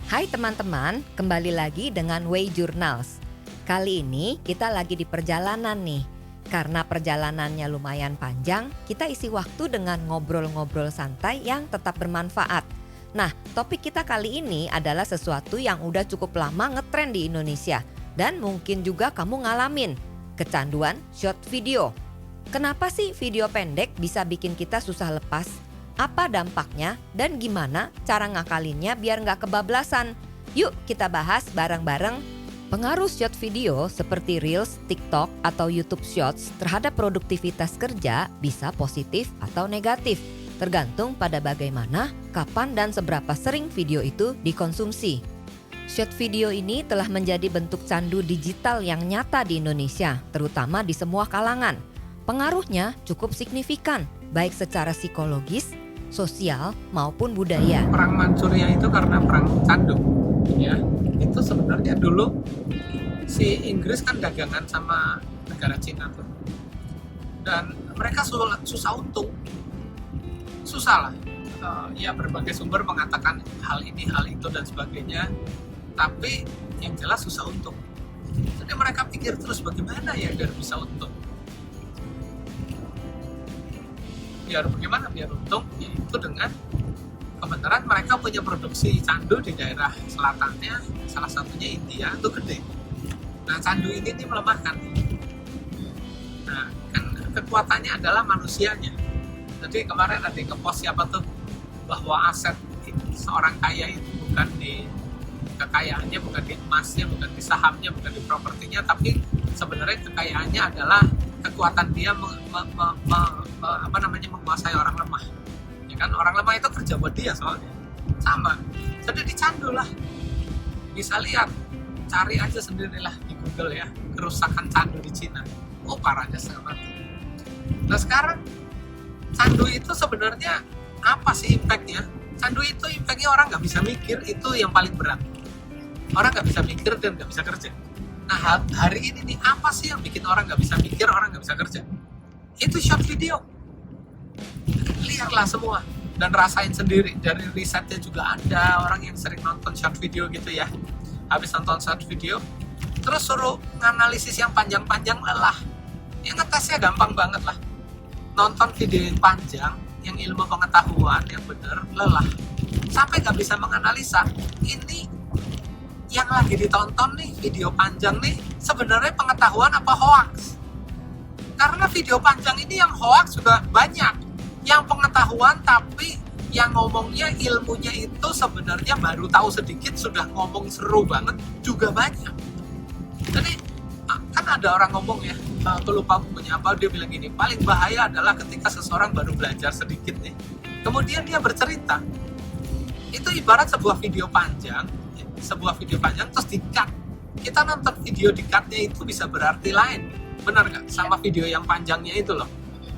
Hai teman-teman, kembali lagi dengan Way Journals. Kali ini kita lagi di perjalanan nih. Karena perjalanannya lumayan panjang, kita isi waktu dengan ngobrol-ngobrol santai yang tetap bermanfaat. Nah, topik kita kali ini adalah sesuatu yang udah cukup lama ngetren di Indonesia. Dan mungkin juga kamu ngalamin, kecanduan short video. Kenapa sih video pendek bisa bikin kita susah lepas? Apa dampaknya dan gimana cara ngakalinnya biar nggak kebablasan? Yuk kita bahas bareng-bareng. Pengaruh short video seperti Reels, TikTok, atau YouTube Shorts terhadap produktivitas kerja bisa positif atau negatif. Tergantung pada bagaimana, kapan, dan seberapa sering video itu dikonsumsi. Short video ini telah menjadi bentuk candu digital yang nyata di Indonesia, terutama di semua kalangan. Pengaruhnya cukup signifikan, baik secara psikologis, sosial maupun budaya. Perang Manchuria itu karena perang candu, ya. Itu sebenarnya dulu si Inggris kan dagangan sama negara Cina tuh, dan mereka susah untung, susah lah. Ya berbagai sumber mengatakan hal ini, hal itu dan sebagainya, tapi yang jelas susah untung. Jadi mereka pikir terus bagaimana ya biar bisa untung. Biar bagaimana biar untung, yaitu dengan kebenaran mereka punya produksi candu di daerah selatannya, salah satunya India, itu gede. Nah candu ini melemahkan. Nah kan kekuatannya adalah manusianya. Jadi kemarin ada yang ngepost siapa tuh, bahwa aset seorang kaya itu bukan di kekayaannya, bukan di emasnya, bukan di sahamnya, bukan di propertinya, tapi sebenarnya kekayaannya adalah kekuatan dia menguasai orang lemah. Ya kan, orang lemah itu kerja buat dia soalnya. Sama. Jadi dicandu lah. Bisa lihat, cari aja sendirilah di Google ya, kerusakan candu di Cina. Oh parahnya setengah mati. Nah sekarang candu itu sebenarnya apa sih impactnya? Candu itu impactnya orang nggak bisa mikir, itu yang paling berat. Orang nggak bisa mikir dan nggak bisa kerja. Nah hari ini nih, apa sih yang bikin orang nggak bisa mikir, orang nggak bisa kerja? Itu short video. Lihatlah semua dan rasain sendiri. Dari risetnya juga ada orang yang sering nonton short video gitu ya. Habis nonton short video, terus suruh nganalisis yang panjang-panjang, lelah. Yang ngetesnya gampang banget lah. Nonton video yang panjang, yang ilmu pengetahuan yang bener, lelah. Sampai nggak bisa menganalisa ini yang lagi ditonton nih, video panjang nih, sebenarnya pengetahuan apa hoax? Karena video panjang ini yang hoax juga banyak, yang pengetahuan tapi yang ngomongnya ilmunya itu sebenarnya baru tahu sedikit, sudah ngomong seru banget juga banyak. Jadi kan ada orang ngomong ya, aku lupa bukunya apa, dia bilang gini, paling bahaya adalah ketika seseorang baru belajar sedikit nih, kemudian dia bercerita. Itu ibarat sebuah video panjang terus di-cut. Kita nonton video di-cutnya itu bisa berarti lain, benar nggak? Sama video yang panjangnya itu loh.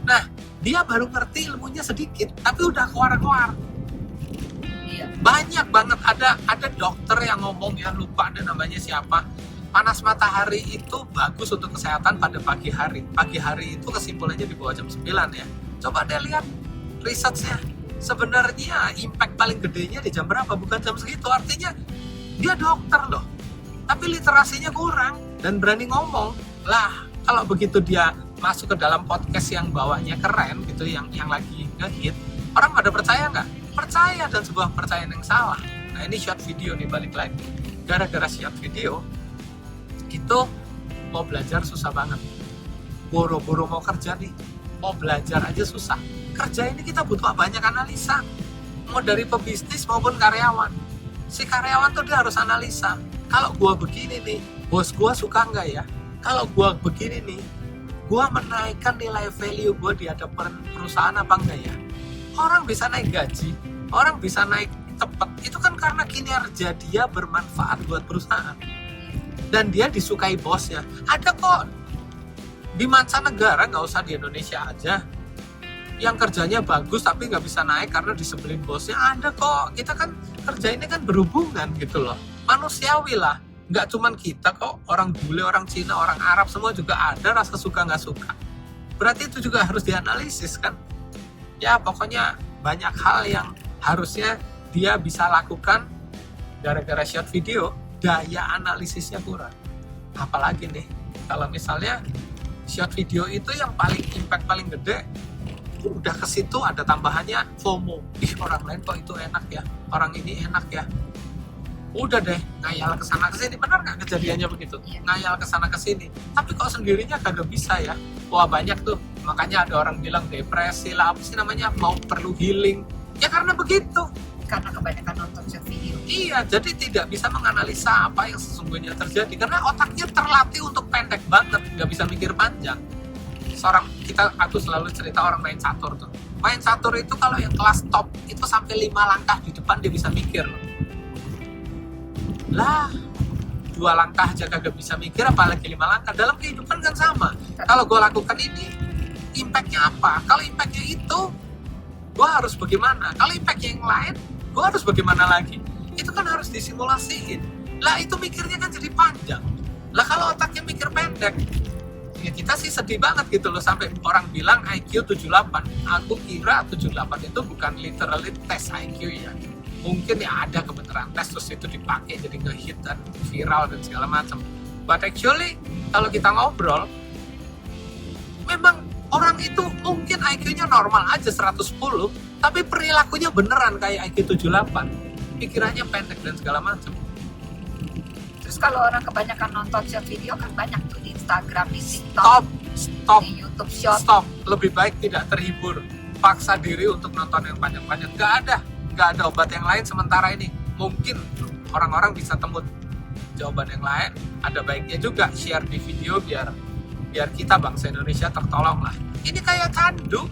Nah, dia baru ngerti ilmunya sedikit, tapi udah keluar-keluar. Banyak banget, ada dokter yang ngomong, ya lupa ada namanya siapa, panas matahari itu bagus untuk kesehatan pada pagi hari. Pagi hari itu kesimpulannya di bawah jam 9 ya. Coba deh lihat risetnya. Sebenarnya impact paling gedenya di jam berapa, bukan jam segitu. Artinya dia dokter loh, tapi literasinya kurang dan berani ngomong. Lah, kalau begitu dia masuk ke dalam podcast yang bawahnya keren gitu, yang lagi ngehit, orang pada percaya nggak? Percaya, dan sebuah percayaan yang salah. Nah ini short video nih, balik lagi. Gara-gara short video, itu mau belajar susah banget. Boro-boro mau kerja nih, mau belajar aja susah. Kerja ini kita butuh banyak analisa, mau dari pebisnis maupun karyawan. Si karyawan tuh dia harus analisa, kalau gua begini nih, bos gua suka nggak ya? Kalau gua begini nih, gua menaikkan nilai value gua di hadapan perusahaan apa enggak ya? Orang bisa naik gaji, orang bisa naik cepat, itu kan karena kinerja dia bermanfaat buat perusahaan dan dia disukai bosnya. Ada kok di mancanegara, nggak usah di Indonesia aja, yang kerjanya bagus tapi nggak bisa naik karena disebelin bosnya. Ada kok. Kita kan kerja ini kan berhubungan gitu loh, manusiawi lah. Nggak cuman kita kok, orang bule, orang Cina, orang Arab, semua juga ada rasa suka nggak suka. Berarti itu juga harus dianalisis kan. Ya pokoknya banyak hal yang harusnya dia bisa lakukan gara-gara short video daya analisisnya kurang. Apalagi nih kalau misalnya short video itu yang paling impact paling gede, udah ke situ ada tambahannya FOMO. Ih, orang lain kok itu enak ya, orang ini enak ya. Udah deh, ngayal ke sana ke sini. Benar nggak kejadiannya begitu? Ngayal ke sana ke sini. Tapi kok sendirinya kagak bisa ya. Wah, banyak tuh. Makanya ada orang bilang depresi lah, apa sih namanya, mau perlu healing. Ya karena begitu. Karena kebanyakan nonton short video. Iya, jadi tidak bisa menganalisa apa yang sesungguhnya terjadi karena otaknya terlatih untuk pendek banget, nggak bisa mikir panjang. Aku selalu cerita orang main catur tuh. Main catur itu kalau yang kelas top itu sampai 5 langkah di depan dia bisa mikir. Lah, 2 langkah aja kagak bisa mikir, apalagi 5 langkah. Dalam kehidupan kan sama. Kalau gue lakukan ini, impactnya apa? Kalau impactnya itu, gue harus bagaimana? Kalau impactnya yang lain, gue harus bagaimana lagi? Itu kan harus disimulasiin. Lah itu mikirnya kan jadi panjang. Lah kalau otaknya mikir pendek, ya kita sih sedih banget gitu loh. Sampai orang bilang IQ 78. Aku kira 78 itu bukan literally tes IQ ya. Mungkin ya ada kebenaran tes terus itu dipakai jadi nge-hit dan viral dan segala macam. But actually kalau kita ngobrol, memang orang itu mungkin IQ-nya normal aja 110, tapi perilakunya beneran kayak IQ 78. Pikirannya pendek dan segala macam. Terus kalau orang kebanyakan nonton short video kan banyak tuh di Instagram, di TikTok, Stop. di YouTube Short. Stop. Lebih baik tidak terhibur. Paksa diri untuk nonton yang panjang-panjang. Gak ada obat yang lain sementara ini. Mungkin orang-orang bisa temu jawaban yang lain. Ada baiknya juga share di video biar kita bangsa Indonesia tertolong lah. Ini kayak candu.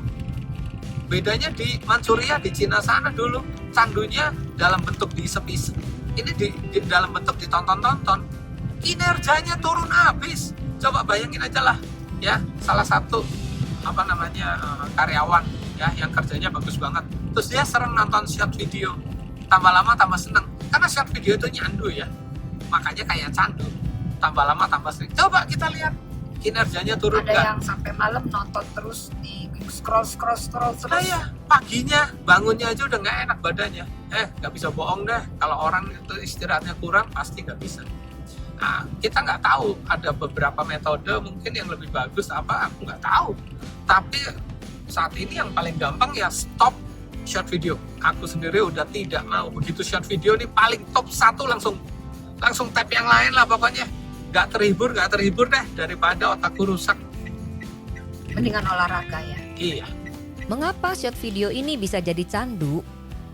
Bedanya di Manchuria, di Cina sana dulu candunya dalam bentuk diisep-isep. Ini di dalam bentuk ditonton-tonton. Kinerjanya turun habis. Coba bayangin aja lah ya, salah satu karyawan ya yang kerjanya bagus banget. Terus dia sering nonton short video. Tambah lama tambah seneng. Karena short video itu nyandu ya. Makanya kayak candu. Tambah lama tambah sering. Coba kita lihat kinerjanya turun Ada nggak? yang sampai malam nonton terus di scroll terus. Nah ya, paginya bangunnya aja udah nggak enak badannya. Nggak bisa bohong deh. Kalau orang itu istirahatnya kurang pasti nggak bisa. Nah, kita nggak tahu, ada beberapa metode mungkin yang lebih bagus apa, aku nggak tahu. Tapi saat ini yang paling gampang ya stop short video. Aku sendiri udah tidak mau. Begitu short video ini paling top 1 langsung tap yang lain lah pokoknya. Nggak terhibur deh daripada otakku rusak. Mendingan olahraga ya. Iya. Mengapa short video ini bisa jadi candu?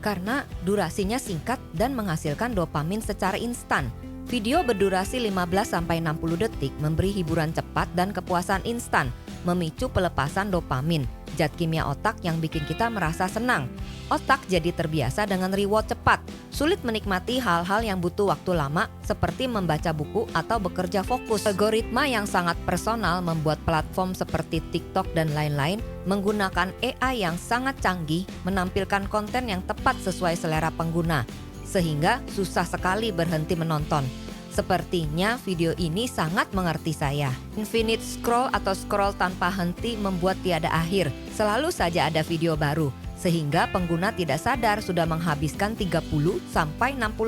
Karena durasinya singkat dan menghasilkan dopamin secara instan. Video berdurasi 15-60 detik memberi hiburan cepat dan kepuasan instan, memicu pelepasan dopamin, zat kimia otak yang bikin kita merasa senang. Otak jadi terbiasa dengan reward cepat, sulit menikmati hal-hal yang butuh waktu lama seperti membaca buku atau bekerja fokus. Algoritma yang sangat personal membuat platform seperti TikTok dan lain-lain menggunakan AI yang sangat canggih menampilkan konten yang tepat sesuai selera pengguna, sehingga susah sekali berhenti menonton. Sepertinya video ini sangat mengerti saya. Infinite scroll atau scroll tanpa henti membuat tiada akhir. Selalu saja ada video baru, sehingga pengguna tidak sadar sudah menghabiskan 30-60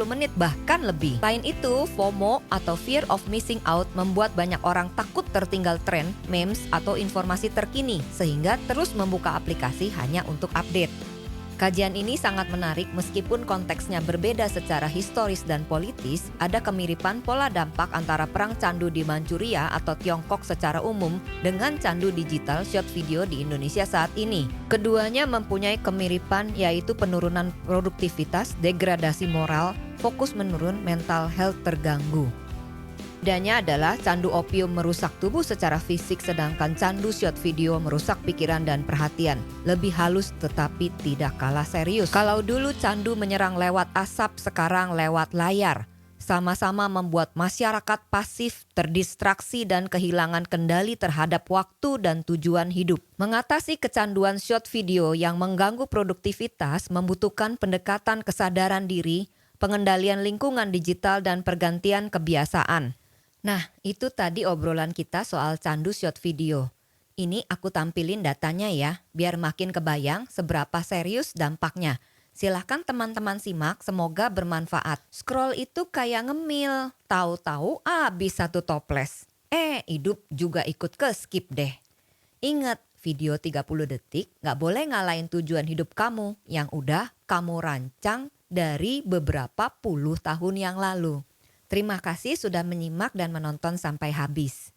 menit bahkan lebih. Selain itu, FOMO atau Fear of Missing Out membuat banyak orang takut tertinggal tren, memes, atau informasi terkini, sehingga terus membuka aplikasi hanya untuk update. Kajian ini sangat menarik meskipun konteksnya berbeda secara historis dan politis, ada kemiripan pola dampak antara perang candu di Manchuria atau Tiongkok secara umum dengan candu digital short video di Indonesia saat ini. Keduanya mempunyai kemiripan yaitu penurunan produktivitas, degradasi moral, fokus menurun, mental health terganggu. Bedanya adalah candu opium merusak tubuh secara fisik sedangkan candu short video merusak pikiran dan perhatian. Lebih halus tetapi tidak kalah serius. Kalau dulu candu menyerang lewat asap, sekarang lewat layar. Sama-sama membuat masyarakat pasif, terdistraksi dan kehilangan kendali terhadap waktu dan tujuan hidup. Mengatasi kecanduan short video yang mengganggu produktivitas membutuhkan pendekatan kesadaran diri, pengendalian lingkungan digital dan pergantian kebiasaan. Nah, itu tadi obrolan kita soal candu short video. Ini aku tampilin datanya ya, biar makin kebayang seberapa serius dampaknya. Silahkan teman-teman simak, semoga bermanfaat. Scroll itu kayak ngemil, tahu-tahu habis satu toples. Hidup juga ikut ke skip deh. Ingat, video 30 detik gak boleh ngalahin tujuan hidup kamu yang udah kamu rancang dari beberapa puluh tahun yang lalu. Terima kasih sudah menyimak dan menonton sampai habis.